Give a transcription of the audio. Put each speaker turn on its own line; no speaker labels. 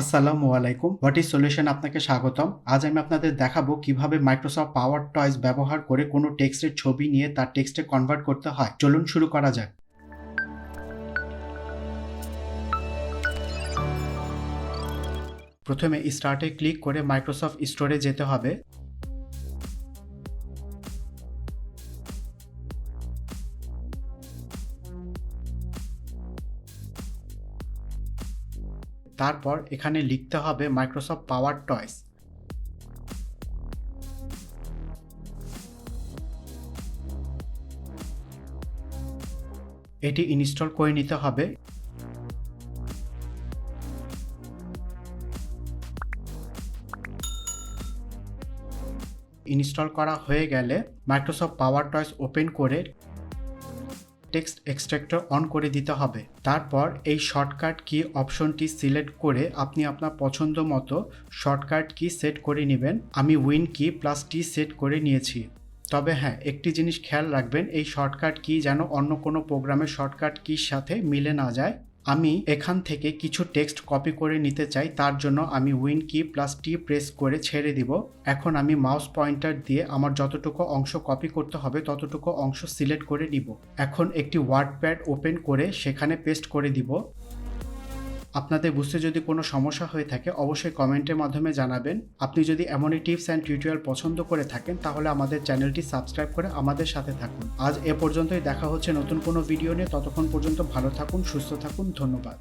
আসসালামু আলাইকুম। What is solution আপনাকে স্বাগতম। আজ আমি আপনাদের দেখাবো কিভাবে মাইক্রোসফট পাওয়ার টয়েস ব্যবহার করে কোনো টেক্সটের ছবি নিয়ে তার টেক্সটে কনভার্ট করতে হয়। চলুন শুরু করা যাক। প্রথমে স্টার্টে ক্লিক করে মাইক্রোসফট স্টোরে যেতে হবে। তারপর এখানে লিখতে হবে মাইক্রোসফট পাওয়ার টয়েস। এটি ইনস্টল করে নিতে হবে। ইনস্টল করা হয়ে গেলে মাইক্রোসফট পাওয়ার টয়েস ওপেন করে টেক্সট এক্সট্রাক্টর অন করে দিতে হবে। তারপর এই শর্টকাট কি অপশনটি সিলেক্ট করে আপনি আপনার পছন্দ মতো শর্টকাট কি সেট করে নেবেন। আমি উইন কি প্লাস টি সেট করে নিয়েছি। তবে হ্যাঁ, একটি জিনিস খেয়াল রাখবেন, এই শর্টকাট কি যেন অন্য কোনো প্রোগ্রামের শর্টকাট কির সাথে মিলে না যায়। আমি এখান থেকে কিছু টেক্সট কপি করে নিতে চাই, তার জন্য আমি উইন কি প্লাস টি প্রেস করে ছেড়ে দিব। এখন আমি মাউস পয়েন্টার দিয়ে আমার যতটুকু অংশ কপি করতে হবে ততটুকু অংশ সিলেক্ট করে নিব। এখন একটি ওয়ার্ডপ্যাড ওপেন করে সেখানে পেস্ট করে দিব। আপনাদের বুঝতে যদি কোনো সমস্যা হয়ে থাকে অবশ্যই কমেন্টের মাধ্যমে জানাবেন। আপনি যদি এমনই টিপস অ্যান্ড টিউটোরিয়াল পছন্দ করে থাকেন তাহলে আমাদের চ্যানেলটি সাবস্ক্রাইব করে আমাদের সাথে থাকুন। আজ এ পর্যন্তই, দেখা হচ্ছে নতুন কোনো ভিডিও নিয়ে। ততক্ষণ পর্যন্ত ভালো থাকুন, সুস্থ থাকুন, ধন্যবাদ।